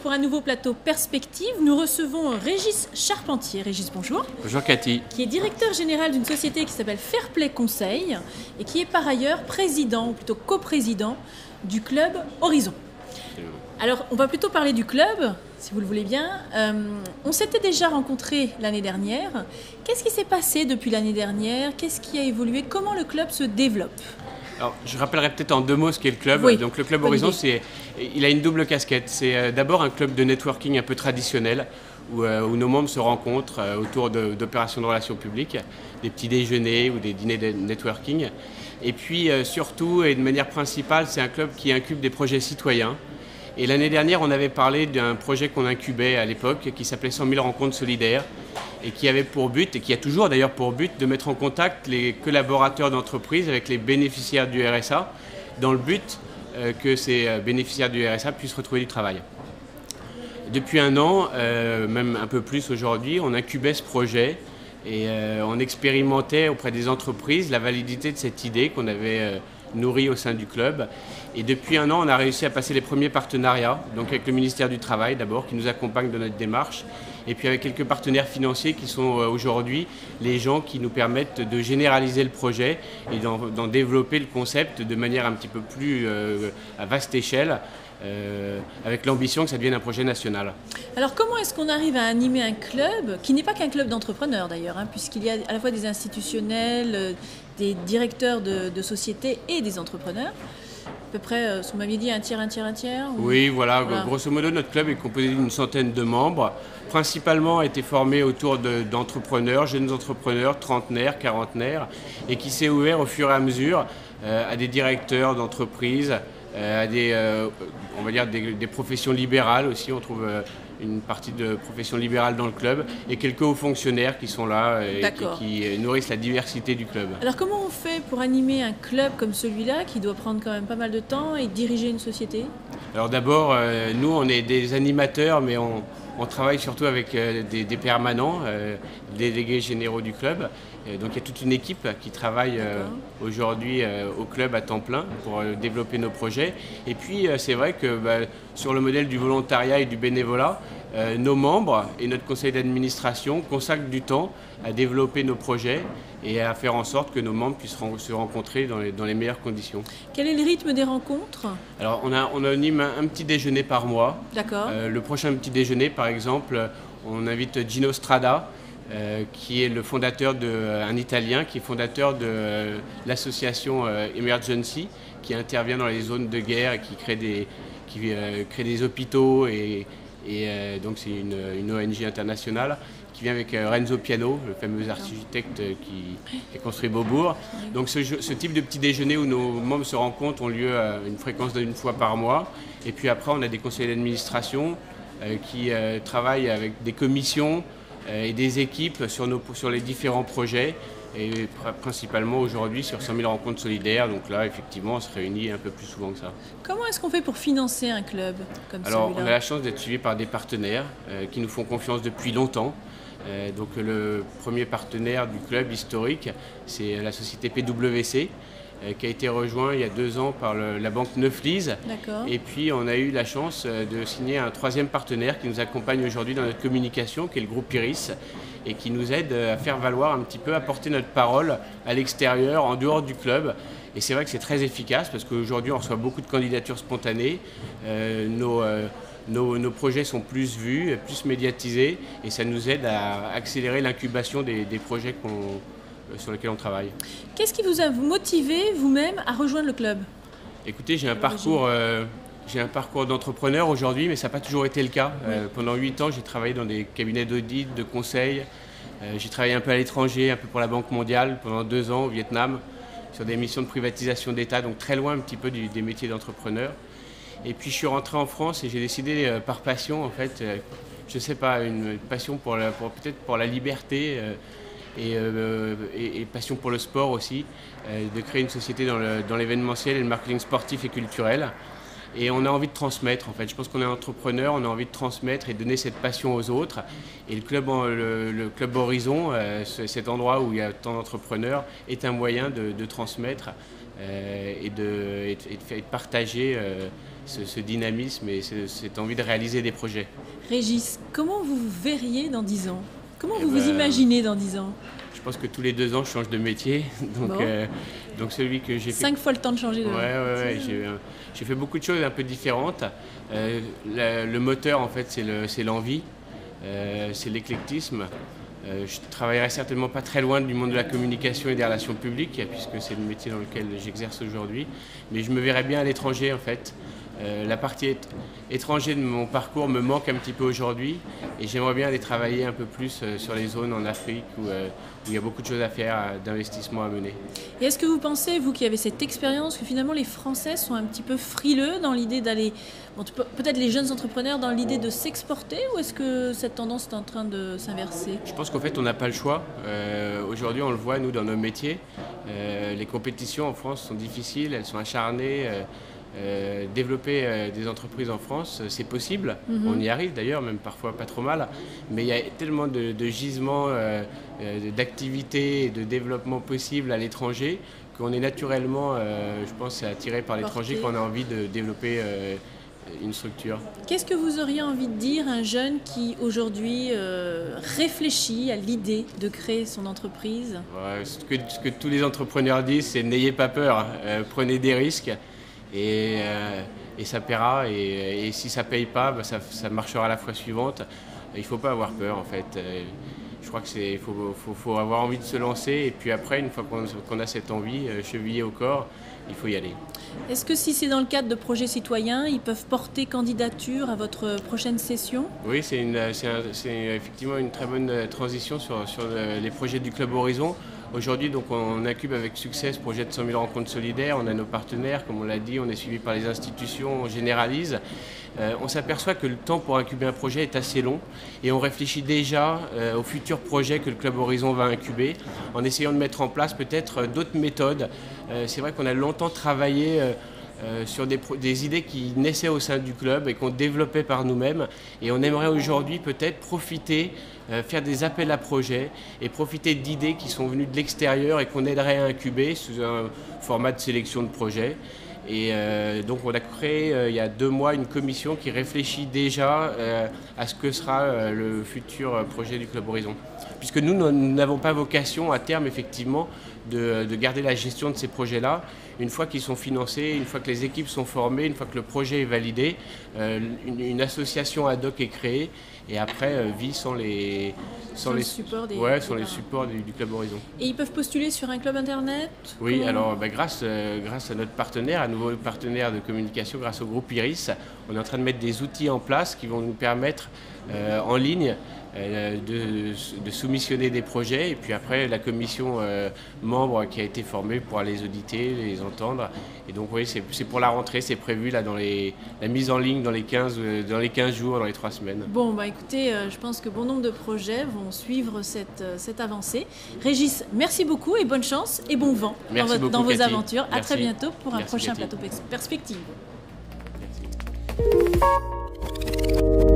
Pour un nouveau plateau Perspective, nous recevons Régis Charpentier. Régis, bonjour. Bonjour Cathy. Qui est directeur général d'une société qui s'appelle Fairplay Conseil et qui est par ailleurs président, ou plutôt coprésident, du club Horizon. Alors, on va plutôt parler du club, si vous le voulez bien. On s'était déjà rencontrés l'année dernière. Qu'est-ce qui s'est passé depuis l'année dernière? Qu'est-ce qui a évolué? Comment le club se développe? Alors, je rappellerai peut-être en deux mots ce qu'est le club. Oui, donc le club Horizon, il a une double casquette. C'est d'abord un club de networking un peu traditionnel où nos membres se rencontrent autour d'opérations de relations publiques, des petits déjeuners ou des dîners de networking. Et puis surtout et de manière principale, c'est un club qui incube des projets citoyens. Et l'année dernière, on avait parlé d'un projet qu'on incubait à l'époque qui s'appelait 100 000 rencontres solidaires et qui avait pour but, et qui a toujours d'ailleurs pour but, de mettre en contact les collaborateurs d'entreprise avec les bénéficiaires du RSA dans le but que ces bénéficiaires du RSA puissent retrouver du travail. Depuis un an, même un peu plus aujourd'hui, on incubait ce projet et on expérimentait auprès des entreprises la validité de cette idée qu'on avait nourrie au sein du club. Et depuis un an, on a réussi à passer les premiers partenariats, donc avec le ministère du Travail d'abord, qui nous accompagne dans notre démarche, et puis avec quelques partenaires financiers qui sont aujourd'hui les gens qui nous permettent de généraliser le projet et d'en développer le concept de manière un petit peu plus à vaste échelle, avec l'ambition que ça devienne un projet national. Alors comment est-ce qu'on arrive à animer un club, qui n'est pas qu'un club d'entrepreneurs d'ailleurs, puisqu'il y a à la fois des institutionnels, des directeurs de sociétés et des entrepreneurs? À peu près, vous m'aviez dit un tiers ou... Oui, voilà. Grosso modo, notre club est composé d'une centaine de membres, principalement a été formé autour d'entrepreneurs, jeunes entrepreneurs, trentenaires, quarantenaires, et qui s'est ouvert au fur et à mesure à des directeurs d'entreprises, à on va dire des professions libérales aussi. On trouve une partie de professions libérales dans le club et quelques hauts fonctionnaires qui sont là et qui nourrissent la diversité du club. Alors comment on fait pour animer un club comme celui-là qui doit prendre quand même pas mal de temps et diriger une société? Alors d'abord, nous on est des animateurs, mais on travaille surtout avec des permanents, des délégués généraux du club. Donc il y a toute une équipe qui travaille aujourd'hui au club à temps plein pour développer nos projets. Et puis c'est vrai que sur le modèle du volontariat et du bénévolat, nos membres et notre conseil d'administration consacrent du temps à développer nos projets et à faire en sorte que nos membres puissent se rencontrer dans les meilleures conditions. Quel est le rythme des rencontres? Alors on anime un petit déjeuner par mois. D'accord. Le prochain petit déjeuner, par exemple, on invite Gino Strada, qui est le fondateur un Italien, qui est fondateur de l'association Emergency, qui intervient dans les zones de guerre et qui crée des hôpitaux et donc c'est une ONG internationale qui vient avec Renzo Piano, le fameux architecte qui a construit Beaubourg. Donc ce type de petit déjeuner où nos membres se rencontrent ont lieu à une fréquence d'une fois par mois. Et puis après, on a des conseillers d'administration qui travaillent avec des commissions et des équipes sur les différents projets. Et principalement aujourd'hui sur 100 000 rencontres solidaires. Donc là, effectivement, on se réunit un peu plus souvent que ça. Comment est-ce qu'on fait pour financer un club comme celui-là? Alors, on a la chance d'être suivi par des partenaires qui nous font confiance depuis longtemps. Donc le premier partenaire du club historique, c'est la société PwC, qui a été rejoint il y a 2 ans par la banque Neuflize. Et puis on a eu la chance de signer un 3e partenaire qui nous accompagne aujourd'hui dans notre communication, qui est le groupe Iris, et qui nous aide à faire valoir un petit peu, à porter notre parole à l'extérieur, en dehors du club. Et c'est vrai que c'est très efficace parce qu'aujourd'hui on reçoit beaucoup de candidatures spontanées. Nos projets sont plus vus, plus médiatisés, et ça nous aide à accélérer l'incubation des projets sur lesquels on travaille. Qu'est-ce qui vous a motivé vous-même à rejoindre le club? Écoutez, j'ai un parcours d'entrepreneur aujourd'hui, mais ça n'a pas toujours été le cas. Pendant 8 ans, j'ai travaillé dans des cabinets d'audit, de conseil. J'ai travaillé un peu à l'étranger, un peu pour la Banque mondiale, pendant 2 ans au Vietnam, sur des missions de privatisation d'État, donc très loin un petit peu des métiers d'entrepreneur. Et puis je suis rentré en France et j'ai décidé par passion, en fait, je ne sais pas, une passion peut-être pour la liberté et passion pour le sport aussi, de créer une société dans l'événementiel et le marketing sportif et culturel. Et on a envie de transmettre en fait. Je pense qu'on est entrepreneur, on a envie de transmettre et donner cette passion aux autres. Et le club Horizon, cet endroit où il y a tant d'entrepreneurs, est un moyen de transmettre et de partager ce dynamisme et cette envie de réaliser des projets. Régis, comment vous vous verriez dans 10 ans? Comment vous vous imaginez dans 10 ans? Je pense que tous les 2 ans, je change de métier. Donc celui que j'ai fait... 5 fois le temps de changer de métier. Ouais. J'ai fait beaucoup de choses un peu différentes. Le moteur, en fait, c'est l'envie, c'est l'éclectisme. Je travaillerai certainement pas très loin du monde de la communication et des relations publiques, puisque c'est le métier dans lequel j'exerce aujourd'hui. Mais je me verrais bien à l'étranger, en fait. La partie étrangère de mon parcours me manque un petit peu aujourd'hui et j'aimerais bien aller travailler un peu plus sur les zones en Afrique où il y a beaucoup de choses à faire, d'investissements à mener. Et est-ce que vous pensez, vous qui avez cette expérience, que finalement les Français sont un petit peu frileux dans l'idée d'aller, peut-être les jeunes entrepreneurs dans l'idée de s'exporter, ou est-ce que cette tendance est en train de s'inverser? Je pense qu'en fait on n'a pas le choix. Aujourd'hui on le voit nous dans nos métiers. Les compétitions en France sont difficiles, elles sont acharnées. Développer des entreprises en France, c'est possible. On y arrive d'ailleurs, même parfois pas trop mal. Mais il y a tellement de gisements d'activités et de développement possibles à l'étranger qu'on est naturellement, je pense, attiré par l'étranger quand on a envie de développer une structure. Qu'est-ce que vous auriez envie de dire à un jeune qui aujourd'hui réfléchit à l'idée de créer son entreprise? Ce que tous les entrepreneurs disent, c'est n'ayez pas peur, prenez des risques. Et ça paiera, et si ça ne paye pas, ça marchera la fois suivante. Il ne faut pas avoir peur en fait. Je crois qu'il faut avoir envie de se lancer, et puis après, une fois qu'on a cette envie chevillée au corps, il faut y aller. Est-ce que si c'est dans le cadre de projets citoyens, ils peuvent porter candidature à votre prochaine session? Oui, c'est effectivement une très bonne transition sur les projets du Club Horizon. Aujourd'hui, donc, on incube avec succès ce projet de 100 000 rencontres solidaires. On a nos partenaires, comme on l'a dit, on est suivi par les institutions, on généralise. On s'aperçoit que le temps pour incuber un projet est assez long et on réfléchit déjà aux futurs projets que le Club Horizon va incuber en essayant de mettre en place peut-être d'autres méthodes. C'est vrai qu'on a longtemps travaillé sur des idées qui naissaient au sein du club et qu'on développait par nous-mêmes. Et on aimerait aujourd'hui peut-être profiter, faire des appels à projets et profiter d'idées qui sont venues de l'extérieur et qu'on aiderait à incuber sous un format de sélection de projets. Et donc on a créé il y a 2 mois une commission qui réfléchit déjà à ce que sera le futur projet du Club Horizon. Puisque nous n'avons pas vocation à terme effectivement de garder la gestion de ces projets-là. Une fois qu'ils sont financés, une fois que les équipes sont formées, une fois que le projet est validé, une association ad hoc est créée et après vit sans les supports du Club Horizon. Et ils peuvent postuler sur un club internet? Oui, alors grâce à notre partenaire, un nouveau partenaire de communication, grâce au groupe Iris, on est en train de mettre des outils en place qui vont nous permettre en ligne de soumissionner des projets, et puis après la commission membre qui a été formée pourra les auditer, les entendre. Et donc oui, c'est pour la rentrée, c'est prévu là dans la mise en ligne dans les 15 jours, dans les 3 semaines. Bon, écoutez, je pense que bon nombre de projets vont suivre cette avancée. Régis, merci beaucoup et bonne chance et bon vent dans vos aventures. Merci. À très bientôt pour un prochain Cathy. plateau Perspective. Merci.